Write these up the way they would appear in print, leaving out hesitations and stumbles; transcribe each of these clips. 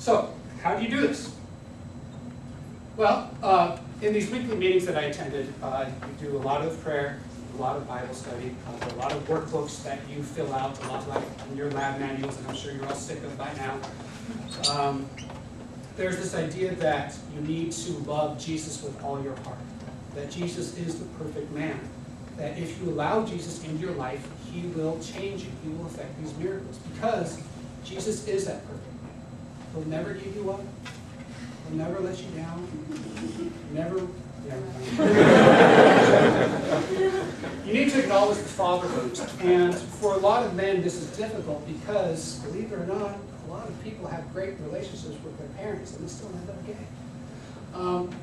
So, how do you do this? Well, in these weekly meetings that I attended, you do a lot of prayer, a lot of Bible study, a lot of workbooks that you fill out, a lot like in your lab manuals, and I'm sure you're all sick of by now. There's this idea that you need to love Jesus with all your heart, that Jesus is the perfect man, that if you allow Jesus into your life, he will change you, he will effect these miracles, because Jesus is that perfect man. He'll never give you up, he'll never let you down, never. You need to acknowledge the fatherhood, and for a lot of men this is difficult because, believe it or not, a lot of people have great relationships with their parents and they still end up gay.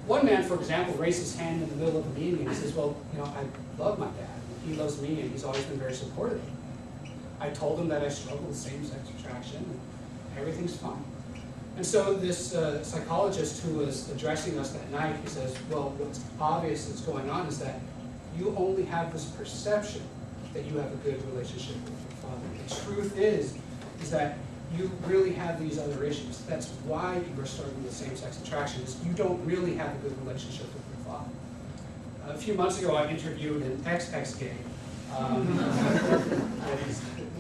One man, for example, raised his hand in the middle of a meeting and says, well, I love my dad, he loves me, and he's always been very supportive. I told him that I struggle with same-sex attraction and everything's fine. And so this psychologist who was addressing us that night, he says, well, what's obvious that's going on is that you only have this perception that you have a good relationship with your father. The truth is that you really have these other issues. That's why you are struggling with same-sex attraction, is you don't really have a good relationship with your father. A few months ago, I interviewed an ex-gay.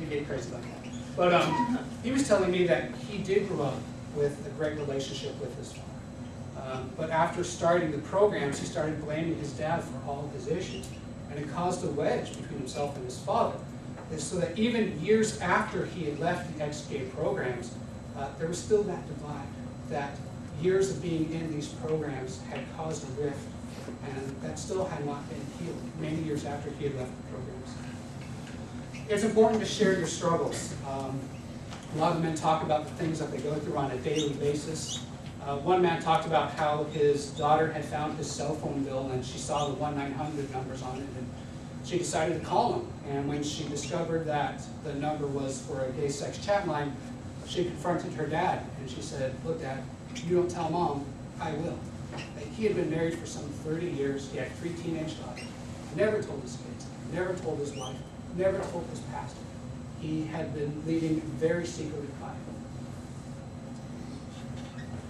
He gay crazy like that. But he was telling me that he did grow up with a great relationship with his father. But after starting the programs, he started blaming his dad for all of his issues. And it caused a wedge between himself and his father. So that even years after he had left the ex-gay programs, there was still that divide, that years of being in these programs had caused a rift, and that still had not been healed many years after he had left the programs. It's important to share your struggles. A lot of men talk about the things that they go through on a daily basis. One man talked about how his daughter had found his cell phone bill and she saw the 1-900 numbers on it, and she decided to call him. And when she discovered that the number was for a gay sex chat line, she confronted her dad and she said, look, Dad, you don't tell Mom, I will. He had been married for some 30 years, he had 3 teenage daughters, never told his kids, never told his wife, never told his pastor. He had been leading a very secretive life.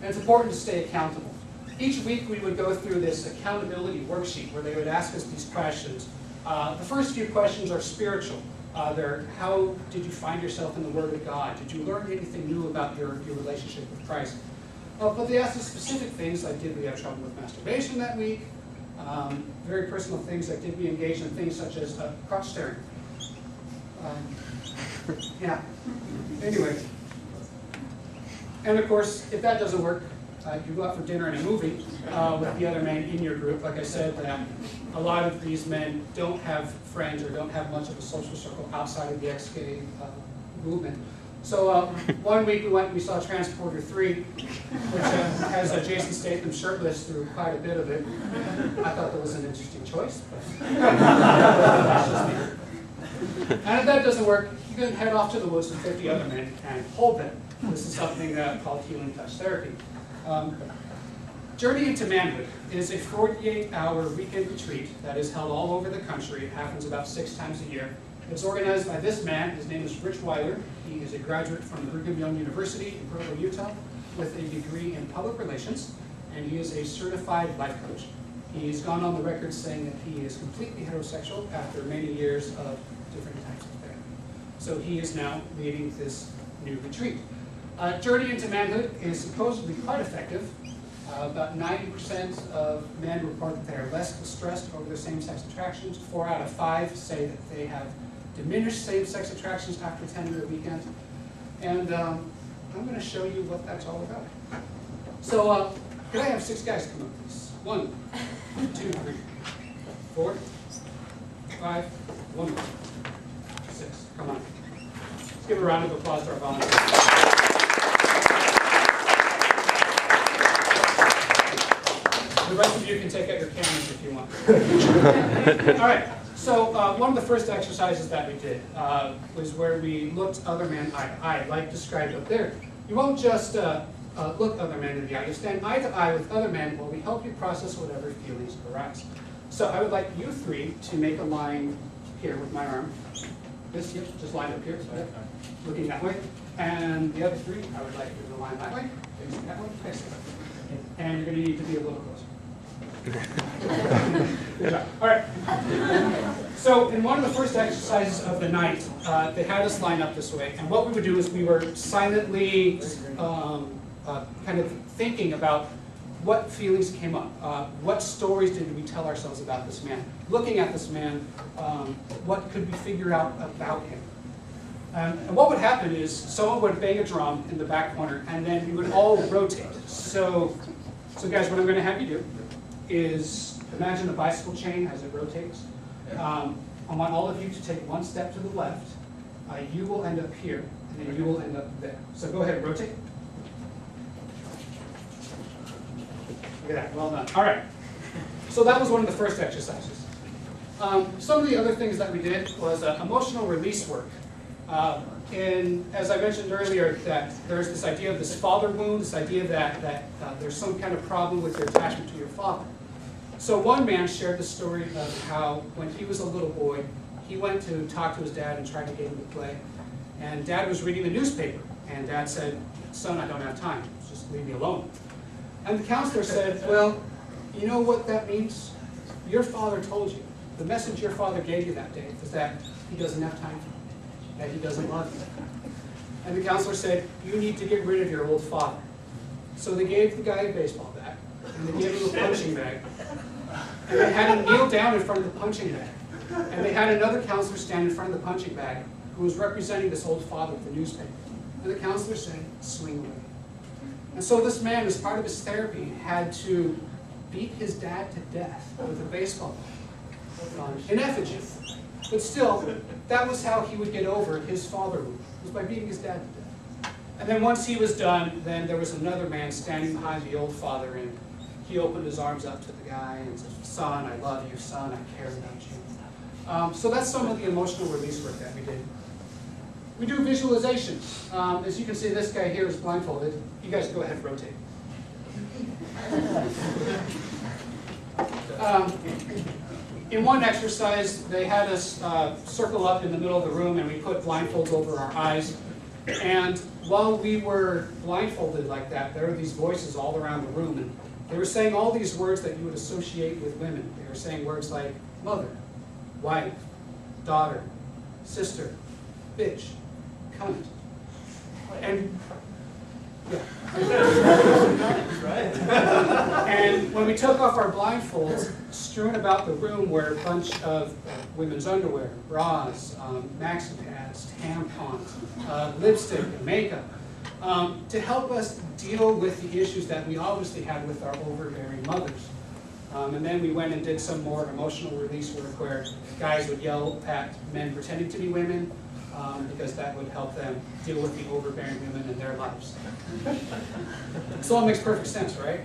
And it's important to stay accountable. Each week we would go through this accountability worksheet where they would ask us these questions. The first few questions are spiritual. They're, how did you find yourself in the Word of God? Did you learn anything new about your relationship with Christ? But they asked us specific things like, did we have trouble with masturbation that week? Very personal things like, did we engage in things such as crotch staring? Yeah. Anyway. And of course, if that doesn't work, you go out for dinner and a movie with the other men in your group. Like I said, a lot of these men don't have friends or don't have much of a social circle outside of the ex-gay movement. So one week we went and we saw Transporter 3, which has Jason Statham shirtless through quite a bit of it. I thought that was an interesting choice. But that's just me. And if that doesn't work, you can head off to the woods with 50 other men and hold them. This is something called healing touch therapy. Journey into Manhood is a 48-hour weekend retreat that is held all over the country. It happens about 6 times a year. It's organized by this man. His name is Rich Weiler. He is a graduate from Brigham Young University in Provo, Utah, with a degree in public relations, and he is a certified life coach. He's gone on the record saying that he is completely heterosexual after many years of different types of therapy. So he is now leading this new retreat. Journey into Manhood is supposedly quite effective. About 90% of men report that they are less distressed over their same-sex attractions. 4 out of 5 say that they have diminished same-sex attractions after attending the weekend. And I'm going to show you what that's all about. So could I have 6 guys come up, please? 1, 2, 3, 4, 5, 1 more. 6. Come on. Let's give a round of applause to our volunteers. The rest of you can take out your cameras if you want. All right. So one of the first exercises that we did was where we looked other men eye to eye, like described up there. You won't just look other men in the eye. You stand eye to eye with other men while we help you process whatever feelings arise. So I would like you 3 to make a line here with my arm. This, yep, just line up here, so looking that way. And the other 3, I would like you to line that way. Facing that way? Excellent. And you're going to need to be a little closer. Good job. All right. So in one of the first exercises of the night, they had us line up this way. And what we would do is we were silently kind of thinking about what feelings came up, what stories did we tell ourselves about this man, looking at this man, what could we figure out about him. And what would happen is someone would bang a drum in the back corner, and then we would all rotate. So guys, what I'm going to have you do is imagine a bicycle chain as it rotates. I want all of you to take one step to the left. You will end up here, and then you will end up there. So go ahead, rotate. Look at that, well done. All right, so that was one of the first exercises. Some of the other things that we did was emotional release work. And as I mentioned earlier, that there's this idea of this father wound, this idea that there's some kind of problem with your attachment to your father. So one man shared the story of how when he was a little boy, he went to talk to his dad and tried to get him to play. And dad was reading the newspaper, and dad said, "Son, I don't have time, just leave me alone." And the counselor said, "Well, you know what that means? Your father told you. The message your father gave you that day is that he doesn't have time for you, that he doesn't love you." And the counselor said, "You need to get rid of your old father." So they gave the guy a baseball bat, and they gave him a punching bag, and they had him kneel down in front of the punching bag. And they had another counselor stand in front of the punching bag who was representing this old father with the newspaper. And the counselor said, "Swing away." And so this man, as part of his therapy, had to beat his dad to death with a baseball bat in effigy. But still, that was how he would get over his father wound, was by beating his dad to death. And then once he was done, then there was another man standing behind the old father, and he opened his arms up to the guy and said, "Son, I love you. Son, I care about you." So that's some of the emotional release work that we did. We do visualizations. As you can see, this guy here is blindfolded. You guys go ahead and rotate. In one exercise, they had us circle up in the middle of the room, and we put blindfolds over our eyes. And while we were blindfolded like that, there were these voices all around the room, and they were saying all these words that you would associate with women. They were saying words like mother, wife, daughter, sister, bitch, cunt. And yeah. And when we took off our blindfolds, strewn about the room were a bunch of women's underwear, bras, maxi pads, tampons, lipstick, and makeup, to help us deal with the issues that we obviously had with our overbearing mothers. And then we went and did some more emotional release work where guys would yell at men pretending to be women, because that would help them deal with the overbearing women in their lives. This all makes perfect sense, right?